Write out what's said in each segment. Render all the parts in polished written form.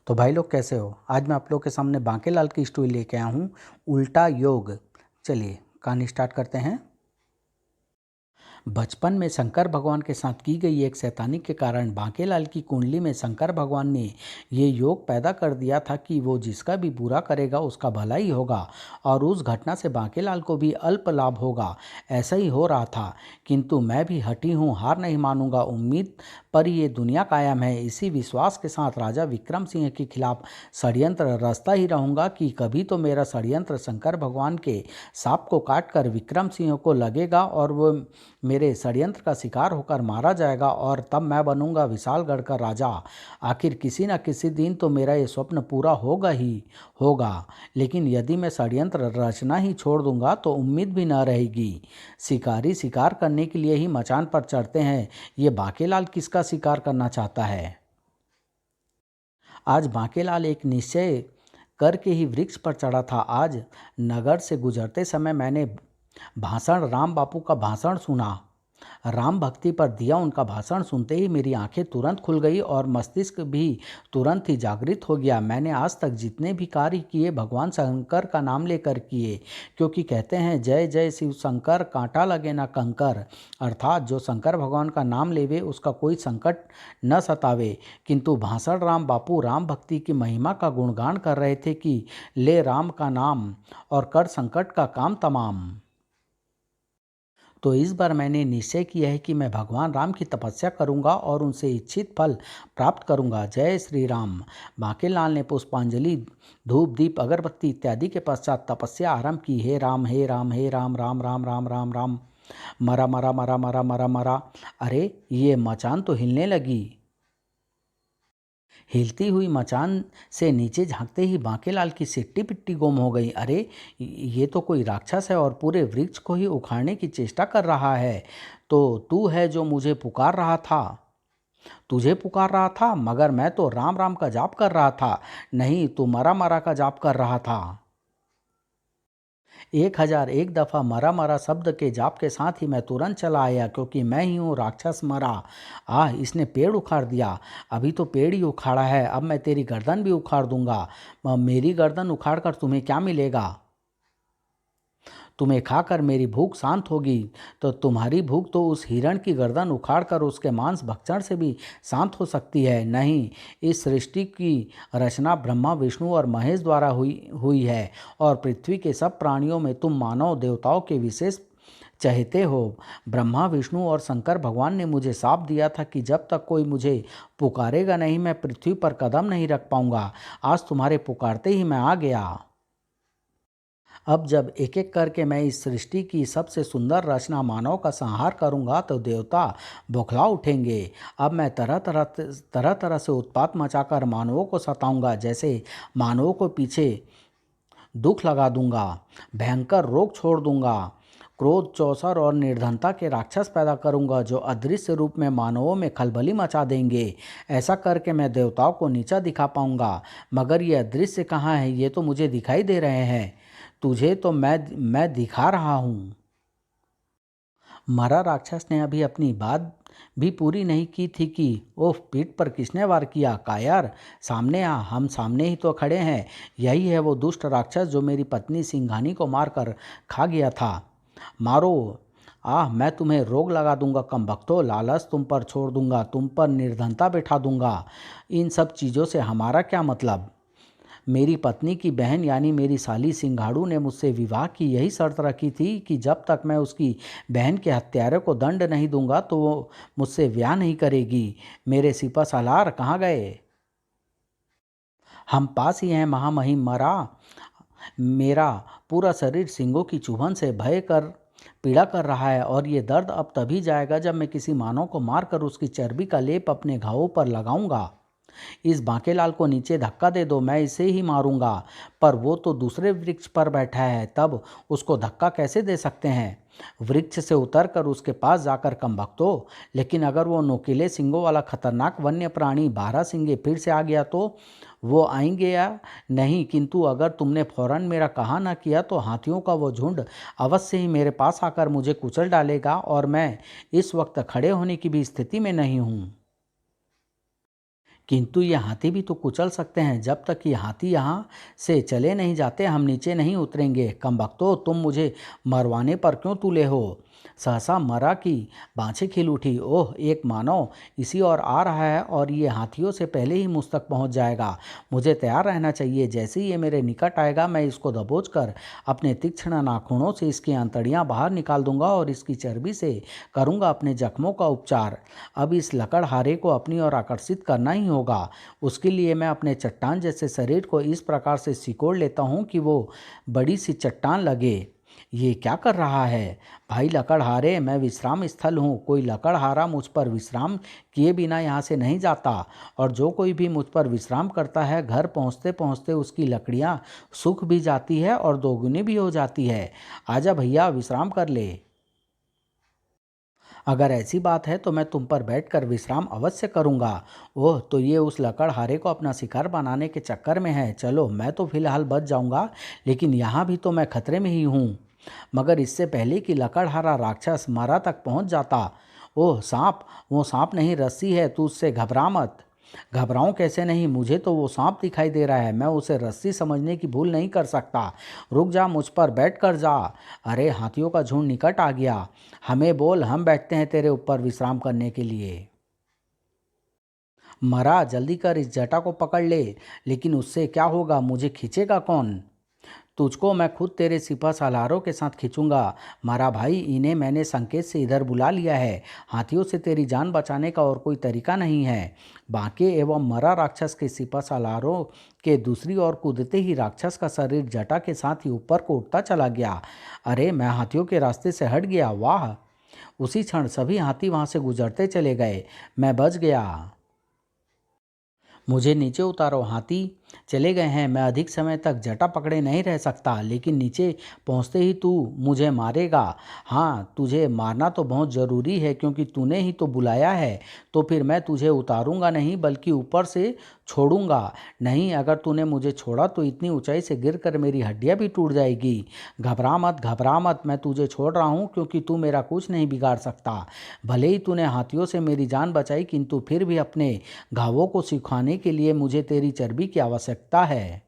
तो भाई लोग कैसे हो। आज मैं आप लोग के सामने बांकेलाल की स्टोरी लेके आया हूँ, उल्टा योग। चलिए कहानी स्टार्ट करते हैं। बचपन में शंकर भगवान के साथ की गई एक शैतानी के कारण बांकेलाल की कुंडली में शंकर भगवान ने ये योग पैदा कर दिया था कि वो जिसका भी बुरा करेगा उसका भला ही होगा, और उस घटना से बांकेलाल को भी अल्प लाभ होगा। ऐसा ही हो रहा था, किंतु मैं भी हटी हूँ, हार नहीं मानूंगा। उम्मीद पर ये दुनिया कायम है। इसी विश्वास के साथ राजा विक्रम सिंह के खिलाफ षड्यंत्र रचता ही रहूँगा कि कभी तो मेरा षड्यंत्र शंकर भगवान के सांप को काट कर विक्रम सिंह को लगेगा और वो मेरे षड्यंत्र का शिकार होकर मारा जाएगा, और तब मैं बनूंगा विशालगढ़ का राजा। आखिर किसी न किसी दिन तो मेरा ये स्वप्न पूरा होगा ही होगा। लेकिन यदि मैं षड्यंत्र रचना ही छोड़ दूंगा तो उम्मीद भी न रहेगी। शिकारी शिकार करने के लिए ही मचान पर चढ़ते हैं। ये बांकेलाल किसका शिकार करना चाहता है? आज बांकेलाल एक निश्चय करके ही वृक्ष पर चढ़ा था। आज नगर से गुजरते समय मैंने भाषण राम बापू का भाषण सुना। राम भक्ति पर दिया उनका भाषण सुनते ही मेरी आंखें तुरंत खुल गई और मस्तिष्क भी तुरंत ही जागृत हो गया। मैंने आज तक जितने भी कार्य किए भगवान शंकर का नाम लेकर किए, क्योंकि कहते हैं जय जय शिव शंकर, कांटा लगे ना कंकर। अर्थात जो शंकर भगवान का नाम लेवे उसका कोई संकट न सतावे। किंतु भाषण राम बापू राम भक्ति की महिमा का गुणगान कर रहे थे कि ले राम का नाम और कर संकट का काम तमाम। तो इस बार मैंने निश्चय किया है कि मैं भगवान राम की तपस्या करूंगा और उनसे इच्छित फल प्राप्त करूंगा। जय श्री राम। बांकेलाल ने पुष्पांजलि, धूप, दीप, अगरबत्ती इत्यादि के पश्चात तपस्या आरंभ की। हे राम, हे राम, हे राम, राम राम राम राम राम, मरा मरा मरा मरा मरा मरा। अरे ये मचान तो हिलने लगी। हिलती हुई मचान से नीचे झांकते ही बांकेलाल की सिट्टी पिट्टी गुम हो गई। अरे ये तो कोई राक्षस है और पूरे वृक्ष को ही उखाड़ने की चेष्टा कर रहा है। तो तू है जो मुझे पुकार रहा था? तुझे पुकार रहा था? मगर मैं तो राम राम का जाप कर रहा था। नहीं, तू मरा मरा का जाप कर रहा था। 1001 दफ़ा मरा मरा शब्द के जाप के साथ ही मैं तुरंत चला आया, क्योंकि मैं ही हूँ राक्षस मरा। इसने पेड़ उखाड़ दिया। अभी तो पेड़ ही उखाड़ा है, अब मैं तेरी गर्दन भी उखाड़ दूंगा। मेरी गर्दन उखाड़ कर तुम्हें क्या मिलेगा? तुम्हें खाकर मेरी भूख शांत होगी। तो तुम्हारी भूख तो उस हिरण की गर्दन उखाड़कर उसके मांस भक्षण से भी शांत हो सकती है। नहीं, इस सृष्टि की रचना ब्रह्मा विष्णु और महेश द्वारा हुई हुई है, और पृथ्वी के सब प्राणियों में तुम मानव देवताओं के विशेष चहेते हो। ब्रह्मा विष्णु और शंकर भगवान ने मुझे शाप दिया था कि जब तक कोई मुझे पुकारेगा नहीं मैं पृथ्वी पर कदम नहीं रख पाऊंगा। आज तुम्हारे पुकारते ही मैं आ गया। अब जब एक एक करके मैं इस सृष्टि की सबसे सुंदर रचना मानव का संहार करूंगा तो देवता बौखला उठेंगे। अब मैं तरह तरह से उत्पात मचाकर मानवों को सताऊंगा। जैसे मानवों को पीछे दुख लगा दूंगा, भयंकर रोग छोड़ दूंगा, क्रोध, चौसर और निर्धनता के राक्षस पैदा करूंगा जो अदृश्य रूप में मानवों में खलबली मचा देंगे। ऐसा करके मैं देवताओं को नीचा दिखा पाऊंगा। मगर ये अदृश्य कहाँ है? ये तो मुझे दिखाई दे रहे हैं। तुझे तो मैं दिखा रहा हूँ। मरा राक्षस ने अभी अपनी बात भी पूरी नहीं की थी कि ओह, पीठ पर किसने वार किया? कायर, सामने आ, हम सामने ही तो खड़े हैं। यही है वो दुष्ट राक्षस जो मेरी पत्नी सिंघानी को मारकर खा गया था। मारो। मैं तुम्हें रोग लगा दूंगा कम भक्तों, लालच तुम पर छोड़ दूंगा, तुम पर निर्धनता बैठा दूंगा। इन सब चीज़ों से हमारा क्या मतलब? मेरी पत्नी की बहन यानी मेरी साली सिंघाड़ू ने मुझसे विवाह की यही शर्त रखी थी कि जब तक मैं उसकी बहन के हत्यारे को दंड नहीं दूंगा तो वो मुझसे ब्याह नहीं करेगी। मेरे सिपा सालार कहाँ गए? हम पास ही हैं महामहिम मरा। मेरा पूरा शरीर सींगों की चुभन से भय कर पीड़ा कर रहा है, और ये दर्द अब तभी जाएगा जब मैं किसी मानव को मारकर उसकी चर्बी का लेप अपने घावों पर लगाऊंगा। इस बांकेलाल को नीचे धक्का दे दो, मैं इसे ही मारूंगा। पर वो तो दूसरे वृक्ष पर बैठा है, तब उसको धक्का कैसे दे सकते हैं? वृक्ष से उतरकर उसके पास जाकर कम भक्तो, लेकिन अगर वो नोकीले सिंगों वाला खतरनाक वन्य प्राणी बारहसिंगे फिर से आ गया तो? वो आएंगे या नहीं, किंतु अगर तुमने फौरन मेरा कहा ना किया तो हाथियों का वो झुंड अवश्य ही मेरे पास आकर मुझे कुचल डालेगा, और मैं इस वक्त खड़े होने की भी स्थिति में नहीं हूँ। किंतु ये हाथी भी तो कुचल सकते हैं। जब तक ये हाथी यहाँ से चले नहीं जाते हम नीचे नहीं उतरेंगे। कमबख्तो, तुम मुझे मरवाने पर क्यों तुले हो? सहसा मरा की बाँछें खिल उठी। ओह, एक मानव इसी ओर आ रहा है और ये हाथियों से पहले ही मुझ तक पहुँच जाएगा। मुझे तैयार रहना चाहिए। जैसे ही ये मेरे निकट आएगा मैं इसको दबोच कर अपने तीक्ष्ण नाखूनों से इसकी आंतड़ियाँ बाहर निकाल दूंगा और इसकी चर्बी से करूंगा अपने जख्मों का उपचार। अब इस लकड़हारे को अपनी ओर आकर्षित करना ही होगा। उसके लिए मैं अपने चट्टान जैसे शरीर को इस प्रकार से सिकोड़ लेता हूँ कि वो बड़ी सी चट्टान लगे। ये क्या कर रहा है भाई लकड़हारे? मैं विश्राम स्थल हूँ। कोई लकड़हारा मुझ पर विश्राम किए बिना यहाँ से नहीं जाता। और जो कोई भी मुझ पर विश्राम करता है घर पहुँचते पहुँचते उसकी लकड़ियाँ सूख भी जाती है और दोगुनी भी हो जाती है। आजा भैया, विश्राम कर ले। अगर ऐसी बात है तो मैं तुम पर बैठकर विश्राम अवश्य करूंगा। ओह, तो ये उस लकड़हारे को अपना शिकार बनाने के चक्कर में है। चलो, मैं तो फिलहाल बच जाऊंगा, लेकिन यहाँ भी तो मैं खतरे में ही हूँ। मगर इससे पहले कि लकड़हारा राक्षस मरा तक पहुँच जाता। ओह सांप, वो सांप नहीं रस्सी है, तू उससे घबरा मत। घबराऊं कैसे नहीं, मुझे तो वो सांप दिखाई दे रहा है। मैं उसे रस्सी समझने की भूल नहीं कर सकता। रुक जा, मुझ पर बैठ कर जा। अरे, हाथियों का झुंड निकट आ गया। हमें बोल, हम बैठते हैं तेरे ऊपर विश्राम करने के लिए। मरा, जल्दी कर, इस जटा को पकड़ ले। लेकिन उससे क्या होगा? मुझे खींचेगा कौन? तुझको मैं खुद तेरे सिपह सालारों के साथ खींचूंगा। मारा भाई, इन्हें मैंने संकेत से इधर बुला लिया है। हाथियों से तेरी जान बचाने का और कोई तरीका नहीं है। बांके एवं मरा राक्षस के सिपह सालारों के दूसरी ओर कूदते ही राक्षस का शरीर जटा के साथ ही ऊपर को उठता चला गया। अरे, मैं हाथियों के रास्ते से हट गया। वाह! उसी क्षण सभी हाथी वहां से गुजरते चले गए। मैं बच गया। मुझे नीचे उतारो। हाथी चले गए हैं। मैं अधिक समय तक जटा पकड़े नहीं रह सकता, लेकिन नीचे पहुंचते ही तू मुझे मारेगा। हाँ, तुझे मारना तो बहुत ज़रूरी है क्योंकि तूने ही तो बुलाया है। तो फिर मैं तुझे उतारूंगा नहीं, बल्कि ऊपर से छोड़ूंगा। नहीं, अगर तूने मुझे छोड़ा तो इतनी ऊंचाई से गिरकर मेरी हड्डियां भी टूट जाएगी। घबरा मत, घबरा मत, मैं तुझे छोड़ रहा हूँ क्योंकि तू मेरा कुछ नहीं बिगाड़ सकता। भले ही तूने हाथियों से मेरी जान बचाई, किंतु फिर भी अपने घावों को सुखाने के लिए मुझे तेरी चर्बी की आवश्यकता है।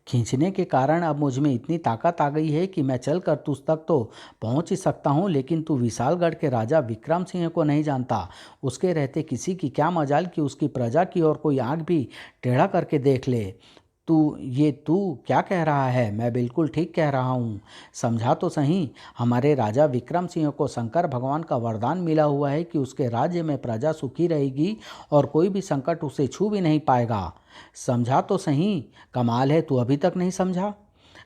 खींचने के कारण अब मुझ में इतनी ताकत आ गई है कि मैं चलकर तुझ तक तो पहुंच ही सकता हूं, लेकिन तू विशालगढ़ के राजा विक्रम सिंह को नहीं जानता। उसके रहते किसी की क्या मजाल कि उसकी प्रजा की ओर कोई आंख भी टेढ़ा करके देख ले। तू क्या कह रहा है? मैं बिल्कुल ठीक कह रहा हूँ। समझा तो सही। हमारे राजा विक्रम सिंह को शंकर भगवान का वरदान मिला हुआ है कि उसके राज्य में प्रजा सुखी रहेगी और कोई भी संकट उसे छू भी नहीं पाएगा। समझा तो सही। कमाल है, तू अभी तक नहीं समझा?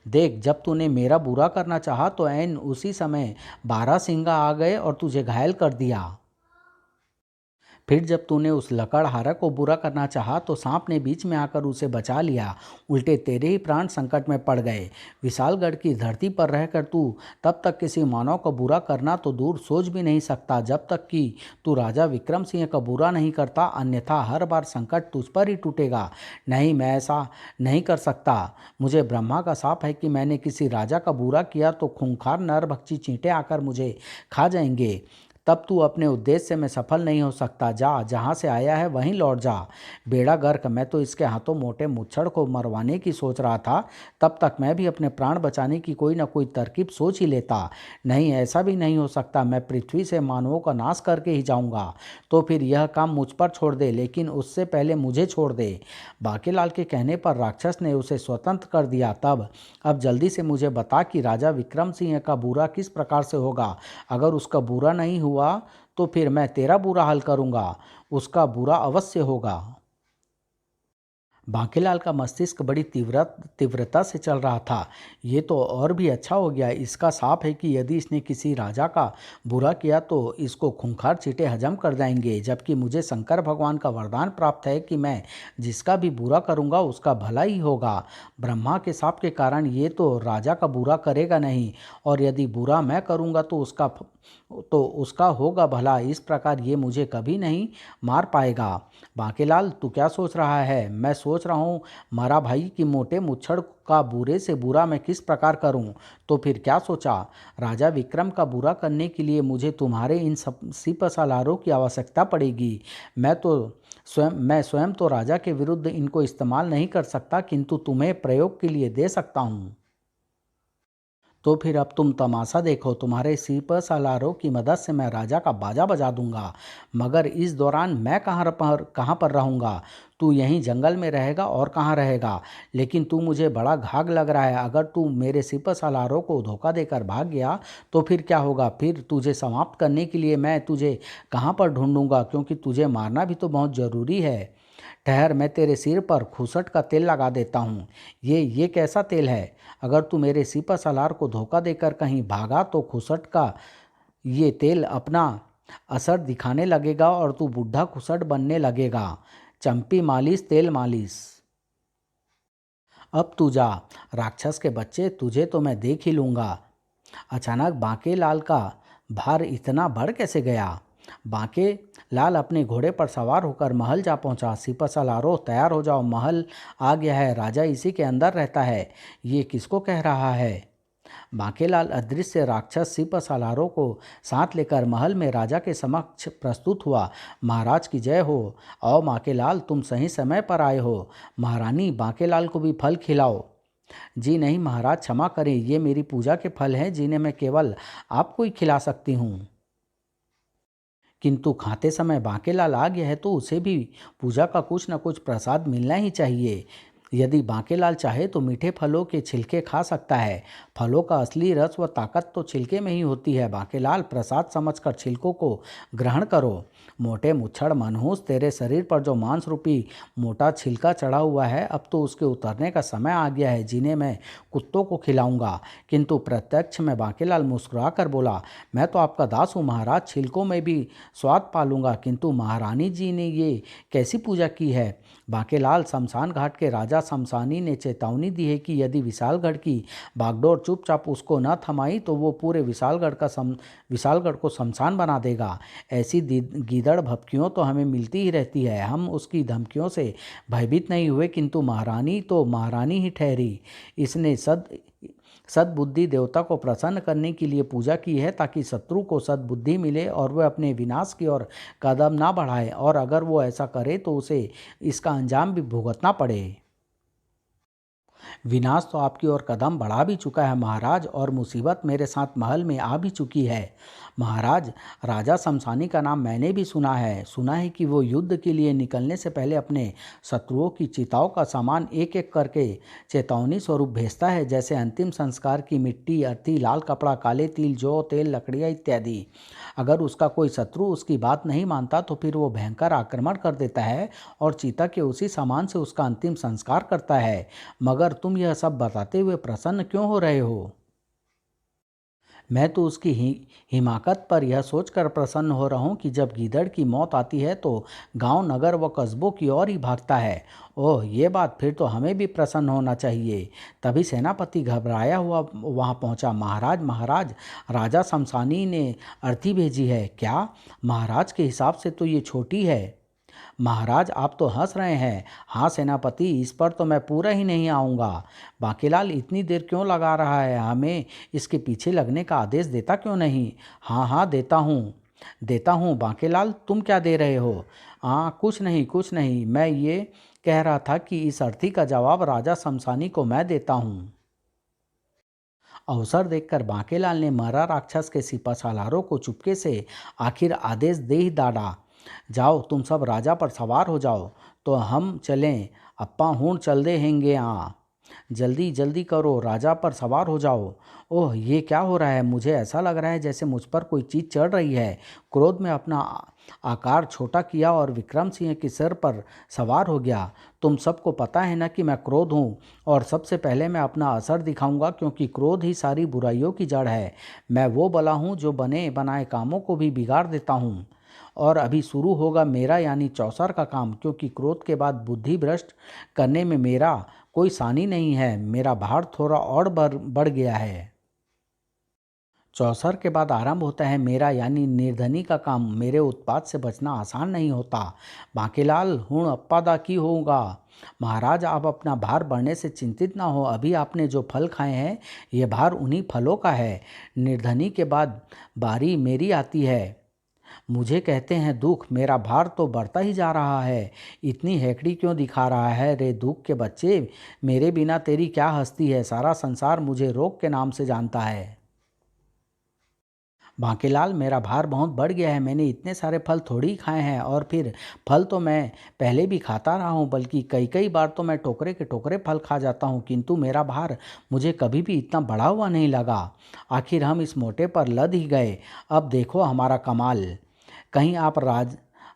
देख, जब तूने मेरा बुरा करना चाहा तो ऐन उसी समय 12 सिंगा आ गए और तुझे घायल कर दिया। फिर जब तूने उस लकड़हारा को बुरा करना चाहा तो सांप ने बीच में आकर उसे बचा लिया। उल्टे तेरे ही प्राण संकट में पड़ गए। विशालगढ़ की धरती पर रहकर तू तब तक किसी मानव का बुरा करना तो दूर सोच भी नहीं सकता जब तक कि तू राजा विक्रम सिंह का बुरा नहीं करता, अन्यथा हर बार संकट तुझ पर ही टूटेगा। नहीं, मैं ऐसा नहीं कर सकता। मुझे ब्रह्मा का शाप है कि मैंने किसी राजा का बुरा किया तो खूंखार नरभक्षी चींटे आकर मुझे खा जाएंगे। तब तू अपने उद्देश्य में सफल नहीं हो सकता। जा, जहाँ से आया है वहीं लौट जा। बेड़ा गर्क, मैं तो इसके हाथों मोटे मुच्छड़ को मरवाने की सोच रहा था। तब तक मैं भी अपने प्राण बचाने की कोई ना कोई तरकीब सोच ही लेता। नहीं, ऐसा भी नहीं हो सकता। मैं पृथ्वी से मानवों का नाश करके ही जाऊंगा। तो फिर यह काम मुझ पर छोड़ दे, लेकिन उससे पहले मुझे छोड़ दे। बांकेलाल के कहने पर राक्षस ने उसे स्वतंत्र कर दिया। तब अब जल्दी से मुझे बता कि राजा विक्रम सिंह का बुरा किस प्रकार से होगा। अगर उसका बुरा नहीं हुआ तो फिर मैं तेरा बुरा हाल करूंगा। उसका बुरा अवश्य होगा। बांकेलाल का मस्तिष्क बड़ी तीव्रता से चल रहा था। ये तो और भी अच्छा हो गया। इसका साफ है कि यदि इसने किसी राजा का बुरा किया तो इसको खूंखार चींटे हजम कर जाएंगे, जबकि मुझे शंकर भगवान का वरदान प्राप्त है कि मैं जिसका भी बुरा करूंगा उसका भला ही होगा। ब्रह्मा के शाप के कारण ये तो राजा का बुरा करेगा नहीं, और यदि बुरा मैं करूंगा तो उसका होगा भला। इस प्रकार ये मुझे कभी नहीं मार पाएगा। बांकेलाल, तू क्या सोच रहा है? मैं सोच सोच रहा हूँ मरा भाई कि मोटे मुच्छड़ का बुरे से बुरा मैं किस प्रकार करूँ। तो फिर क्या सोचा, राजा विक्रम का बुरा करने के लिए मुझे तुम्हारे इन सब सिपसलारों की आवश्यकता पड़ेगी। मैं स्वयं तो राजा के विरुद्ध इनको इस्तेमाल नहीं कर सकता, किंतु तुम्हें प्रयोग के लिए दे सकता हूँ। तो फिर अब तुम तमाशा देखो, तुम्हारे सिपहसालारों की मदद से मैं राजा का बाजा बजा दूंगा। मगर इस दौरान मैं कहाँ पर रहूंगा। तू यहीं जंगल में रहेगा और कहाँ रहेगा। लेकिन तू मुझे बड़ा घाग लग रहा है। अगर तू मेरे सिपहसालारों को धोखा देकर भाग गया तो फिर क्या होगा। फिर तुझे समाप्त करने के लिए मैं तुझे कहाँ पर ढूंढूंगा, क्योंकि तुझे मारना भी तो बहुत ज़रूरी है। ठहर, मैं तेरे सिर पर खूसट का तेल लगा देता हूँ। ये कैसा तेल है। अगर तू मेरे सिपहसालार को धोखा देकर कहीं भागा तो खूसट का ये तेल अपना असर दिखाने लगेगा और तू बुढ़ा खूसट बनने लगेगा। चंपी मालिश तेल मालिश। अब तू जा राक्षस के बच्चे, तुझे तो मैं देख ही लूँगा। अचानक बांके लाल का भार इतना बढ़ कैसे गया। बांके लाल अपने घोड़े पर सवार होकर महल जा पहुंचा। सिपहसालारो तैयार हो जाओ, महल आ गया है, राजा इसी के अंदर रहता है। ये किसको कह रहा है। बांकेलाल अदृश्य राक्षस सिपहसालारों को साथ लेकर महल में राजा के समक्ष प्रस्तुत हुआ। महाराज की जय हो। आओ बांकेलाल, तुम सही समय पर आए हो। महारानी, बांकेलाल को भी फल खिलाओ। जी नहीं महाराज, क्षमा करें, ये मेरी पूजा के फल हैं जिन्हें मैं केवल आपको ही खिला सकती हूँ। किंतु खाते समय बांकेलाल आ गया है तो उसे भी पूजा का कुछ न कुछ प्रसाद मिलना ही चाहिए। यदि बांकेलाल चाहे तो मीठे फलों के छिलके खा सकता है। फलों का असली रस व ताकत तो छिलके में ही होती है। बांकेलाल, प्रसाद समझकर छिलकों को ग्रहण करो। मोटे मुच्छड़ मनहूस, तेरे शरीर पर जो मांस रूपी मोटा छिलका चढ़ा हुआ है, अब तो उसके उतरने का समय आ गया है, जिन्हें मैं कुत्तों को खिलाऊंगा। किंतु प्रत्यक्ष में बांकेलाल मुस्कुरा कर बोला, मैं तो आपका दास हूँ महाराज, छिलकों में भी स्वाद पालूंगा। किंतु महारानी जी ने ये कैसी पूजा की है। बांकेलाल, शमशान घाट के राजा शमशानी ने चेतावनी दी है कि यदि विशालगढ़ की बागडोर चुपचाप उसको न थमाई तो वो पूरे विशालगढ़ को शमशान बना देगा। ऐसी गीदड़ भभकियों तो हमें मिलती ही रहती है। हम उसकी धमकियों से भयभीत नहीं हुए, किंतु महारानी तो महारानी ही ठहरी। इसने सद्बुद्धि देवता को प्रसन्न करने के लिए पूजा की है, ताकि शत्रु को सद्बुद्धि मिले और वह अपने विनाश की ओर कदम ना बढ़ाए, और अगर वो ऐसा करे तो उसे इसका अंजाम भी भुगतना पड़े। विनाश तो आपकी ओर कदम बढ़ा भी चुका है महाराज, और मुसीबत मेरे साथ महल में आ भी चुकी है। महाराज, राजा शमशानी का नाम मैंने भी सुना है कि वो युद्ध के लिए निकलने से पहले अपने शत्रुओं की चिताओं का सामान एक एक करके चेतावनी स्वरूप भेजता है, जैसे अंतिम संस्कार की मिट्टी, अर्थी, लाल कपड़ा, काले तिल, जौ, तेल, लकड़ियाँ इत्यादि। अगर उसका कोई शत्रु उसकी बात नहीं मानता तो फिर वो भयंकर आक्रमण कर देता है और चिता के उसी सामान से उसका अंतिम संस्कार करता है। मगर तुम यह सब बताते हुए प्रसन्न क्यों हो रहे हो। मैं तो उसकी हिमाकत पर यह सोचकर प्रसन्न हो रहा हूँ कि जब गीदड़ की मौत आती है तो गांव, नगर व कस्बों की ओर ही भागता है। ओह, ये बात, फिर तो हमें भी प्रसन्न होना चाहिए। तभी सेनापति घबराया हुआ वहाँ पहुँचा। महाराज महाराज, राजा शमशानी ने अर्थी भेजी है। क्या। महाराज के हिसाब से तो ये छोटी है। महाराज, आप तो हंस रहे हैं। हाँ सेनापति, इस पर तो मैं पूरा ही नहीं आऊँगा। बांकेलाल, इतनी देर क्यों लगा रहा है, हमें इसके पीछे लगने का आदेश देता क्यों नहीं। हाँ हाँ, देता हूँ। बांकेलाल, तुम क्या दे रहे हो। हाँ, कुछ नहीं, मैं ये कह रहा था कि इस अर्थी का जवाब राजा शमशानी को मैं देता हूँ। अवसर देखकर बांकेलाल ने मरा राक्षस के सिपहसालारों को चुपके से आखिर आदेश दे ही डाला, जाओ तुम सब राजा पर सवार हो जाओ। तो हम चलें, अप्पा हूण चल दे हैंगे। जल्दी जल्दी करो, राजा पर सवार हो जाओ। ओह, ये क्या हो रहा है। मुझे ऐसा लग रहा है जैसे मुझ पर कोई चीज़ चढ़ रही है। क्रोध में अपना आकार छोटा किया और विक्रम सिंह के सिर पर सवार हो गया। तुम सबको पता है ना कि मैं क्रोध हूँ, और सबसे पहले मैं अपना असर दिखाऊंगा, क्योंकि क्रोध ही सारी बुराइयों की जड़ है। मैं वो बला हूँ जो बने बनाए कामों को भी बिगाड़ देता हूँ। और अभी शुरू होगा मेरा यानी चौसर का काम, क्योंकि क्रोध के बाद बुद्धि भ्रष्ट करने में मेरा कोई सानी नहीं है। मेरा भार थोड़ा और बढ़ गया है। चौसर के बाद आरंभ होता है मेरा यानी निर्धनी का काम। मेरे उत्पात से बचना आसान नहीं होता। बांकेलाल हुण अप्पादा की होगा। महाराज, आप अपना भार बढ़ने से चिंतित ना हो। अभी आपने जो फल खाए हैं ये भार उन्हीं फलों का है। निर्धनी के बाद बारी मेरी आती है। मुझे कहते हैं दुख, मेरा भार तो बढ़ता ही जा रहा है। इतनी हेकड़ी क्यों दिखा रहा है रे दुख के बच्चे। मेरे बिना तेरी क्या हस्ती है। सारा संसार मुझे रोग के नाम से जानता है। बांकेलाल, मेरा भार बहुत बढ़ गया है। मैंने इतने सारे फल थोड़ी ही खाए हैं, और फिर फल तो मैं पहले भी खाता रहा हूँ, बल्कि कई कई बार तो मैं टोकरे के टोकरे फल खा जाता हूँ, किंतु मेरा भार मुझे कभी भी इतना बढ़ा हुआ नहीं लगा। आखिर हम इस मोटे पर लद ही गए। अब देखो हमारा कमाल। कहीं आप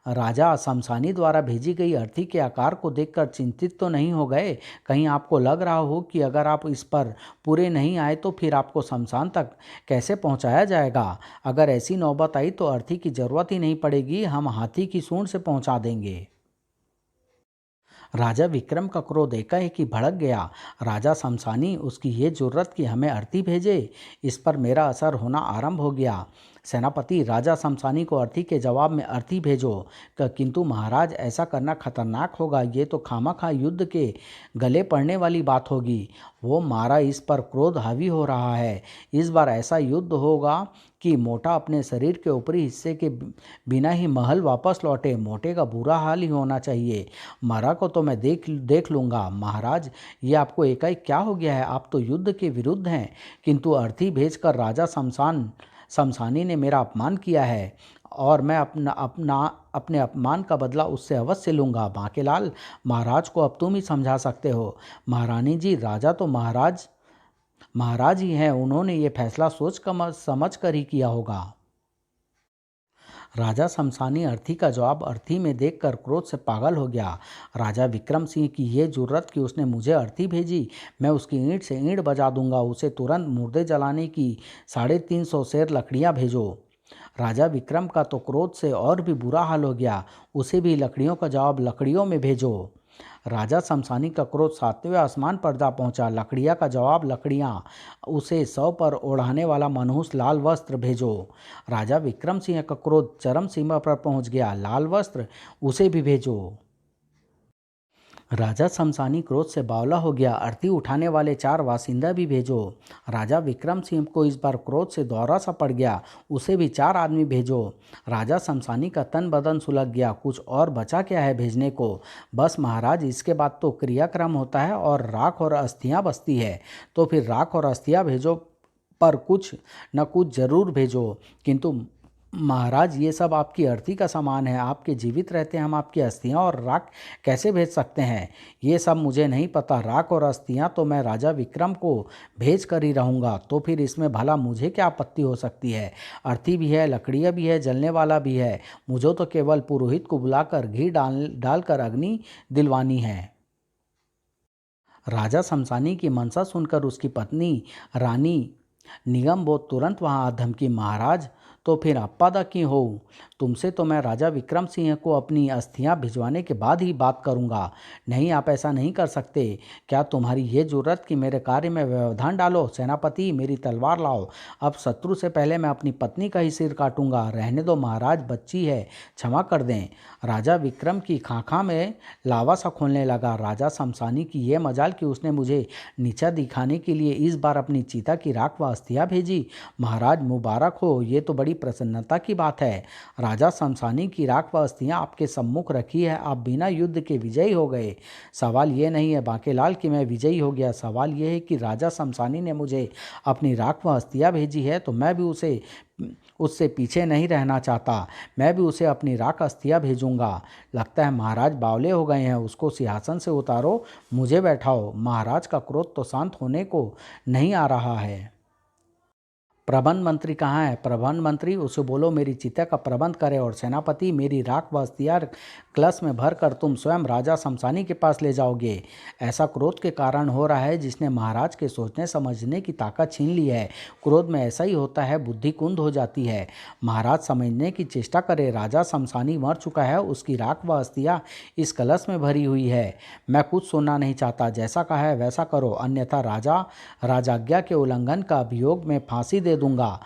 राजा शमशानी द्वारा भेजी गई अर्थी के आकार को देखकर चिंतित तो नहीं हो गए। कहीं आपको लग रहा हो कि अगर आप इस पर पूरे नहीं आए तो फिर आपको शमशान तक कैसे पहुंचाया जाएगा। अगर ऐसी नौबत आई तो अर्थी की ज़रूरत ही नहीं पड़ेगी, हम हाथी की सूंड से पहुंचा देंगे। राजा विक्रम का क्रोध एकाएक ही भड़क गया। राजा शमशानी, उसकी ये जुर्रत कि हमें अर्थी भेजे। इस पर मेरा असर होना आरंभ हो गया। सेनापति, राजा शमशानी को अर्थी के जवाब में अर्थी भेजो। किंतु महाराज, ऐसा करना खतरनाक होगा। ये तो खामखा युद्ध के गले पड़ने वाली बात होगी। वो मारा, इस पर क्रोध हावी हो रहा है। इस बार ऐसा युद्ध होगा कि मोटा अपने शरीर के ऊपरी हिस्से के बिना ही महल वापस लौटे। मोटे का बुरा हाल ही होना चाहिए। मरा को तो मैं देख लूँगा। महाराज, ये आपको एकाएक क्या हो गया है। आप तो युद्ध के विरुद्ध हैं, किंतु अर्थी भेजकर राजा शमशानी ने मेरा अपमान किया है, और मैं अपने अपमान का बदला उससे अवश्य लूँगा। बांकेलाल, महाराज को अब तुम ही समझा सकते हो। महारानी जी, राजा तो महाराज ही हैं। उन्होंने ये फैसला सोच समझ कर ही किया होगा। राजा शमशानी अर्थी का जवाब अर्थी में देखकर क्रोध से पागल हो गया। राजा विक्रम सिंह की ये जुर्रत कि उसने मुझे अर्थी भेजी। मैं उसकी ईंट से ईंट बजा दूंगा। उसे तुरंत मुर्दे जलाने की 350 सेर लकड़ियाँ भेजो। राजा विक्रम का तो क्रोध से और भी बुरा हाल हो गया। उसे भी लकड़ियों का जवाब लकड़ियों में भेजो। राजा शमशानी का क्रोध 7वें आसमान पर जा पहुंचा। लकड़िया का जवाब लकड़ियाँ। उसे 100 पर ओढ़ाने वाला मनहूस लाल वस्त्र भेजो। राजा विक्रम सिंह का क्रोध चरम सीमा पर पहुंच गया। लाल वस्त्र, उसे भी भेजो। राजा शमशानी क्रोध से बावला हो गया। अर्थी उठाने वाले 4 वासिंदा भी भेजो। राजा विक्रम सिंह को इस बार क्रोध से दौरा सा पड़ गया। उसे भी 4 आदमी भेजो। राजा शमशानी का तन बदन सुलग गया। कुछ और बचा क्या है भेजने को। बस महाराज, इसके बाद तो क्रियाक्रम होता है और राख और अस्थियाँ बचती है। तो फिर राख और अस्थियाँ भेजो, पर कुछ न कुछ जरूर भेजो। किंतु महाराज, ये सब आपकी अर्थी का सामान है। आपके जीवित रहते हम आपकी अस्थियां और राख कैसे भेज सकते हैं। ये सब मुझे नहीं पता। राख और अस्थियां तो मैं राजा विक्रम को भेज कर ही रहूँगा। तो फिर इसमें भला मुझे क्या आपत्ति हो सकती है। अर्थी भी है, लकड़ियाँ भी है, जलने वाला भी है। मुझे तो केवल पुरोहित को बुलाकर घी डालकर अग्नि दिलवानी है। राजा शमशानी की मनसा सुनकर उसकी पत्नी रानी निगमबोध तुरंत वहां आ धमकी, महाराज, तो फिर अप्पादा की हो। तुमसे तो मैं राजा विक्रम सिंह को अपनी अस्थियां भिजवाने के बाद ही बात करूंगा। नहीं, आप ऐसा नहीं कर सकते। क्या तुम्हारी ये जुर्रत कि मेरे कार्य में व्यवधान डालो। सेनापति, मेरी तलवार लाओ। अब शत्रु से पहले मैं अपनी पत्नी का ही सिर काटूंगा। रहने दो महाराज, बच्ची है, क्षमा कर दें। राजा विक्रम की खांखा में लावा सा खोलने लगा। राजा शमशानी की यह मजाल कि उसने मुझे नीचा दिखाने के लिए इस बार अपनी चीता की राख व अस्थियां भेजी। महाराज मुबारक हो, ये तो बड़ी प्रसन्नता की बात है। राजा शमशानी की राख व अस्थियां आपके सम्मुख रखी है। आप बिना युद्ध के विजयी हो गए। सवाल ये नहीं है बांकेलाल कि मैं विजयी हो गया। सवाल ये है कि राजा शमशानी ने मुझे अपनी राख व अस्थियां भेजी है, तो मैं भी उससे पीछे नहीं रहना चाहता। मैं भी उसे अपनी राख अस्थियां भेजूंगा। लगता है महाराज बावले हो गए हैं। उसको सिंहासन से उतारो, मुझे बैठाओ। महाराज का क्रोध तो शांत होने को नहीं आ रहा है। प्रबंध मंत्री कहाँ है। प्रबंध मंत्री, उसे बोलो मेरी चिता का प्रबंध करे। और सेनापति, मेरी राख व अस्थियार कलश में भर कर तुम स्वयं राजा शमशानी के पास ले जाओगे। ऐसा क्रोध के कारण हो रहा है जिसने महाराज के सोचने समझने की ताकत छीन ली है। क्रोध में ऐसा ही होता है, बुद्धि कुंद हो जाती है। महाराज समझने की चेष्टा करे। राजा शमशानी मर चुका है, उसकी राख व अस्थियाँ इस कलश में भरी हुई है। मैं कुछ सुनना नहीं चाहता। जैसा कहा है वैसा करो, अन्यथा राजाज्ञा के उल्लंघन का अभियोग में फांसी दे दूंगा।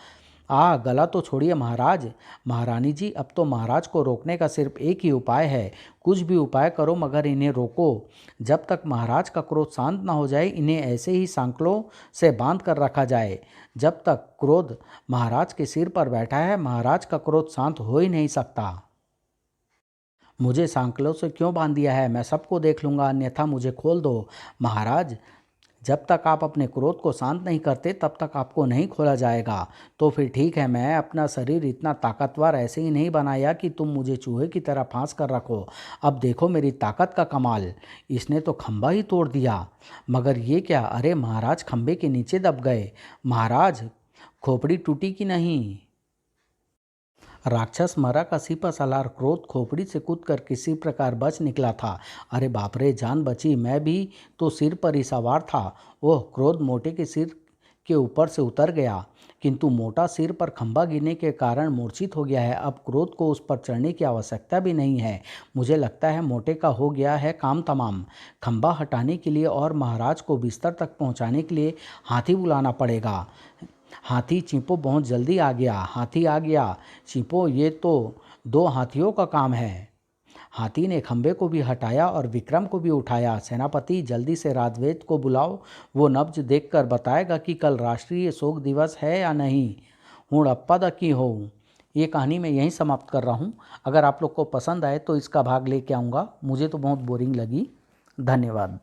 गला तो छोड़िए महाराज। महारानी जी, अब तो महाराज को रोकने का सिर्फ एक ही उपाय है। कुछ भी उपाय करो मगर इन्हें रोको। जब तक महाराज का क्रोध शांत ना हो जाए इन्हें ऐसे ही सांकलों से बांध कर रखा जाए। जब तक क्रोध महाराज के सिर पर बैठा है महाराज का क्रोध शांत हो ही नहीं सकता। मुझे सांकलों से क्यों बांध दिया है? मैं सबको देख लूँगा, अन्यथा मुझे खोल दो। महाराज, जब तक आप अपने क्रोध को शांत नहीं करते तब तक आपको नहीं खोला जाएगा। तो फिर ठीक है, मैं अपना शरीर इतना ताकतवर ऐसे ही नहीं बनाया कि तुम मुझे चूहे की तरह फांस कर रखो। अब देखो मेरी ताकत का कमाल। इसने तो खंबा ही तोड़ दिया। मगर ये क्या? अरे महाराज खंबे के नीचे दब गए। महाराज, खोपड़ी टूटी कि नहीं? राक्षस मरा का सिपा सलार क्रोध खोपड़ी से कूदकर किसी प्रकार बच निकला था। अरे बाप रे, जान बची। मैं भी तो सिर पर ही सवार था। ओह, क्रोध मोटे के सिर के ऊपर से उतर गया, किंतु मोटा सिर पर खंभा गिरने के कारण मूर्छित हो गया है। अब क्रोध को उस पर चढ़ने की आवश्यकता भी नहीं है। मुझे लगता है मोटे का हो गया है काम तमाम। खंभा हटाने के लिए और महाराज को बिस्तर तक पहुंचाने के लिए हाथी बुलाना पड़ेगा। हाथी चिंपो बहुत जल्दी आ गया। हाथी आ गया। चिंपो, ये तो 2 हाथियों का काम है। हाथी ने खंबे को भी हटाया और विक्रम को भी उठाया। सेनापति, जल्दी से राजवेद को बुलाओ। वो नब्ज देखकर बताएगा कि कल राष्ट्रीय शोक दिवस है या नहीं। हुड़प्पा द की हो। ये कहानी मैं यहीं समाप्त कर रहा हूँ। अगर आप लोग को पसंद आए तो इसका भाग लेके आऊँगा। मुझे तो बहुत बोरिंग लगी। धन्यवाद।